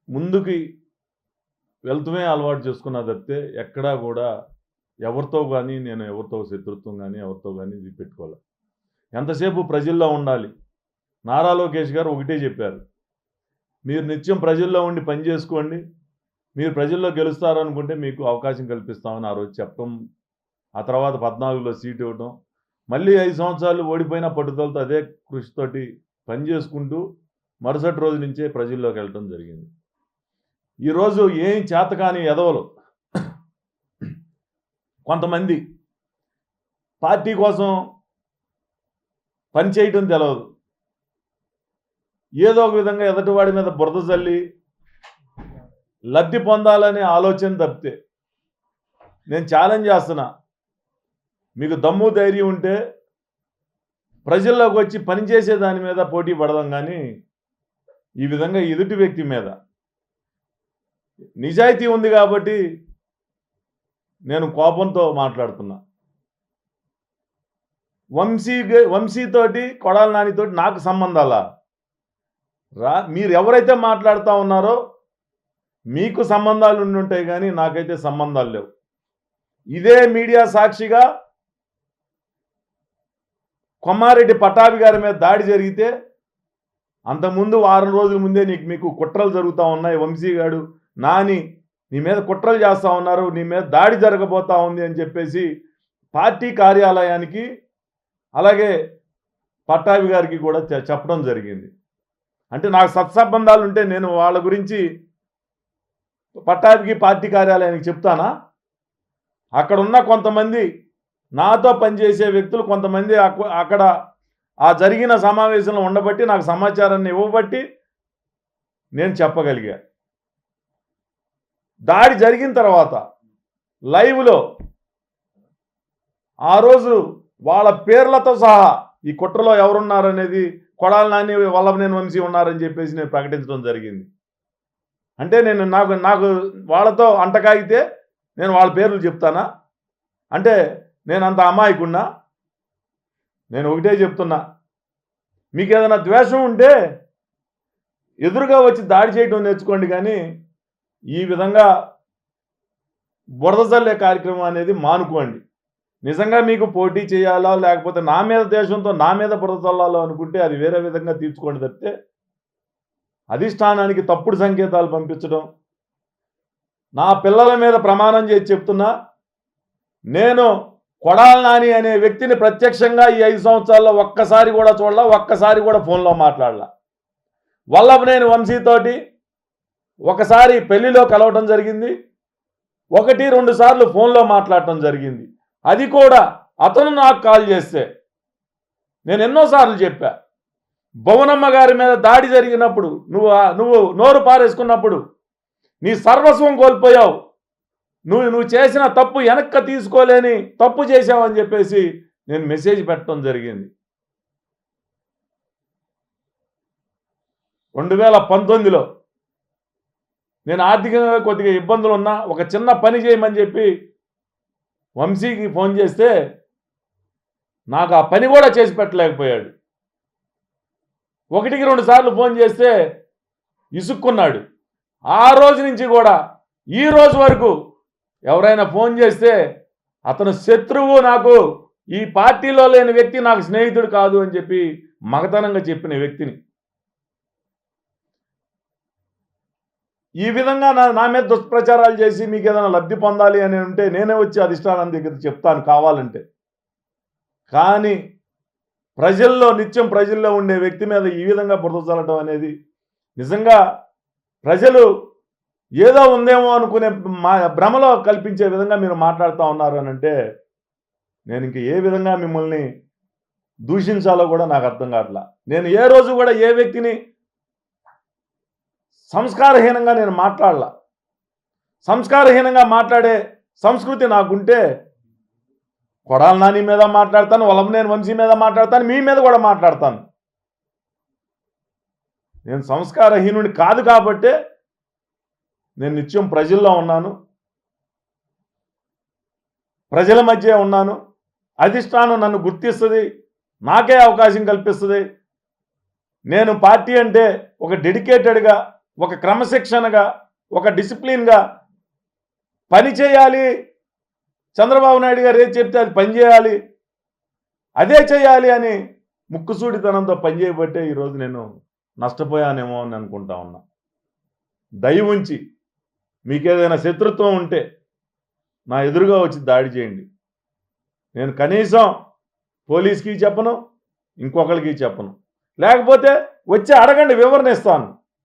ముందుకి వెళ్తూనే అలవాటు చేసుకున్నా తప్పితే ఎక్కడా కూడా ఎవరితో కానీ నేను ఎవరితో శత్రుత్వం కానీ ఎవరితో కానీ ఇది పెట్టుకోవాలి. ఎంతసేపు ప్రజల్లో ఉండాలి. నారా లోకేష్ గారు ఒకటే చెప్పారు. మీరు నిత్యం ప్రజల్లో ఉండి పని చేసుకోండి. మీరు ప్రజల్లో గెలుస్తారనుకుంటే మీకు అవకాశం కల్పిస్తామని ఆ రోజు చెప్పడం, ఆ తర్వాత 14లో సీట్ ఇవ్వడం, మళ్ళీ 5 సంవత్సరాలు ఓడిపోయిన పట్టుదలతో అదే కృషితోటి పని చేసుకుంటూ మరుసటి రోజు నుంచే ప్రజల్లోకి వెళ్ళటం జరిగింది. ఈరోజు ఏం చేతకాని ఎదవలు కొంతమంది పార్టీ కోసం పని చేయటం తెలవదు. ఏదో ఒక విధంగా ఎదుటివాడి మీద బురద జల్లి లబ్ధి పొందాలనే ఆలోచన తప్పితే నేను ఛాలెంజ్ చేస్తున్నా. మీకు దమ్ము ధైర్యం ఉంటే ప్రజల్లోకి వచ్చి పనిచేసే దాని మీద పోటీ పడదాం, కానీ ఈ విధంగా ఎదుటి వ్యక్తి మీద నిజాయితీ ఉంది కాబట్టి నేను కోపంతో మాట్లాడుతున్నా. వంశీతోటి కొడాల నానితోటి నాకు సంబంధాలా? మీరు ఎవరైతే మాట్లాడుతూ ఉన్నారో మీకు సంబంధాలు ఉండి ఉంటాయి, కానీ నాకైతే సంబంధాలు లేవు. ఇదే మీడియా సాక్షిగా కొమ్మారెడ్డి పట్టాభి గారి మీద దాడి జరిగితే అంతకుముందు 6 రోజుల ముందే మీకు కుట్రలు జరుగుతూ ఉన్నాయి. వంశీగాడు నాని నీ మీద కుట్రలు చేస్తూ ఉన్నారు, నీ మీద దాడి జరగబోతా ఉంది అని చెప్పేసి పార్టీ కార్యాలయానికి అలాగే పట్టాభి గారికి కూడా చెప్పడం జరిగింది. అంటే నాకు సత్సంబంధాలు ఉంటే నేను వాళ్ళ గురించి పట్టాభికి పార్టీ కార్యాలయానికి చెప్తానా? అక్కడ ఉన్న కొంతమంది నాతో పనిచేసే వ్యక్తులు కొంతమంది అక్కడ ఆ జరిగిన సమావేశంలో ఉండబట్టి నాకు సమాచారాన్ని ఇవ్వబట్టి నేను చెప్పగలిగా. దాడి జరిగిన తర్వాత లైవ్లో ఆ రోజు వాళ్ళ పేర్లతో సహా ఈ కుట్రలో ఎవరున్నారనేది కొడాల నాని వల్లభనేని వంశీ ఉన్నారని చెప్పేసి నేను ప్రకటించడం జరిగింది. అంటే నేను నాకు వాళ్ళతో అంటకాగితే నేను వాళ్ళ పేర్లు చెప్తానా? అంటే నేను అంత అమాయకున్నా? నేను ఒకటే చెప్తున్నా, మీకు ఏదైనా ద్వేషం ఉంటే ఎదురుగా వచ్చి దాడి చేయడం నేర్చుకోండి, కానీ ఈ విధంగా బురద జల్లే కార్యక్రమం అనేది మానుకోండి. నిజంగా మీకు పోటీ చేయాలా లేకపోతే నా మీద ద్వేషంతో నా మీద బురద చల్లాలో అనుకుంటే అది వేరే విధంగా తీర్చుకోండి తప్పితే అధిష్టానానికి తప్పుడు సంకేతాలు పంపించడం. నా పిల్లల మీద ప్రమాణం చేసి చెప్తున్నా, నేను కొడాల నాని అనే వ్యక్తిని ప్రత్యక్షంగా ఈ 5 సంవత్సరాల్లో ఒక్కసారి కూడా చూడలా, ఒక్కసారి కూడా ఫోన్లో మాట్లాడలా. వల్లభనేని వంశీతోటి ఒకసారి పెళ్లిలో కలవటం జరిగింది, 1-2 సార్లు ఫోన్లో మాట్లాడటం జరిగింది. అది కూడా అతను నాకు కాల్ చేస్తే నేను ఎన్నోసార్లు చెప్పా, భువనమ్మ గారి మీద దాడి జరిగినప్పుడు నువ్వు నోరు పారేసుకున్నప్పుడు నీ సర్వస్వం కోల్పోయావు, నువ్వు చేసిన తప్పు వెనక్కి తీసుకోలేని తప్పు చేశావని చెప్పేసి నేను మెసేజ్ పెట్టడం జరిగింది. 2019లో నేను ఆర్థికంగా కొద్దిగా ఇబ్బందులు ఉన్నా ఒక చిన్న పని చేయమని చెప్పి వంశీకి ఫోన్ చేస్తే నాకు ఆ పని కూడా చేసి పెట్టలేకపోయాడు. 1-2 సార్లు ఫోన్ చేస్తే ఇసుక్కున్నాడు. ఆ రోజు నుంచి కూడా ఈ రోజు వరకు ఎవరైనా ఫోన్ చేస్తే అతను శత్రువు, నాకు ఈ పార్టీలో లేని వ్యక్తి నాకు స్నేహితుడు కాదు అని చెప్పి మగతనంగా చెప్పిన వ్యక్తిని. ఈ విధంగా నా మీద దుష్ప్రచారాలు చేసి మీకు ఏదైనా లబ్ధి పొందాలి అని ఉంటే నేనే వచ్చి అధిష్టానం దగ్గర చెప్తాను కావాలంటే. కానీ నిత్యం ప్రజల్లో ఉండే వ్యక్తి మీద ఈ విధంగా బురద చల్లటం అనేది నిజంగా ప్రజలు ఏదో ఉందేమో అనుకునే భ్రమలో కల్పించే విధంగా మీరు మాట్లాడుతూ ఉన్నారు అని అంటే నేను ఇంక ఏ విధంగా మిమ్మల్ని దూషించాలో కూడా నాకు అర్థం కావట్లా. నేను ఏ రోజు కూడా ఏ వ్యక్తిని సంస్కారహీనంగా నేను మాట్లాడలా. సంస్కారహీనంగా మాట్లాడే సంస్కృతి నాకుంటే కొడాల నాని మీద మాట్లాడతాను, వల్లభనేని వంశీ మీద మాట్లాడతాను, మీ మీద కూడా మాట్లాడతాను. నేను సంస్కారహీనుని కాదు కాబట్టే నేను నిత్యం ప్రజల్లో ఉన్నాను, ప్రజల మధ్య ఉన్నాను. అధిష్టానం నన్ను గుర్తిస్తుంది, నాకే అవకాశం కల్పిస్తుంది. నేను పార్టీ అంటే ఒక డెడికేటెడ్గా ఒక క్రమశిక్షణగా, ఒక డిసిప్లిన్గా పని చేయాలి. చంద్రబాబు నాయుడు గారు ఏది చెప్తే అది పని చేయాలి, అదే చేయాలి అని ముక్కుసూడితనంతో పనిచేయబట్టే ఈరోజు నేను నష్టపోయానేమో అని అనుకుంటా ఉన్నా. దయ ఉంచి మీకేదైనా శత్రుత్వం ఉంటే నా ఎదురుగా వచ్చి దాడి చేయండి. నేను కనీసం పోలీస్కి చెప్పను, ఇంకొకరికి చెప్పను. లేకపోతే వచ్చి అడగండి, వివరణ ఇస్తాను.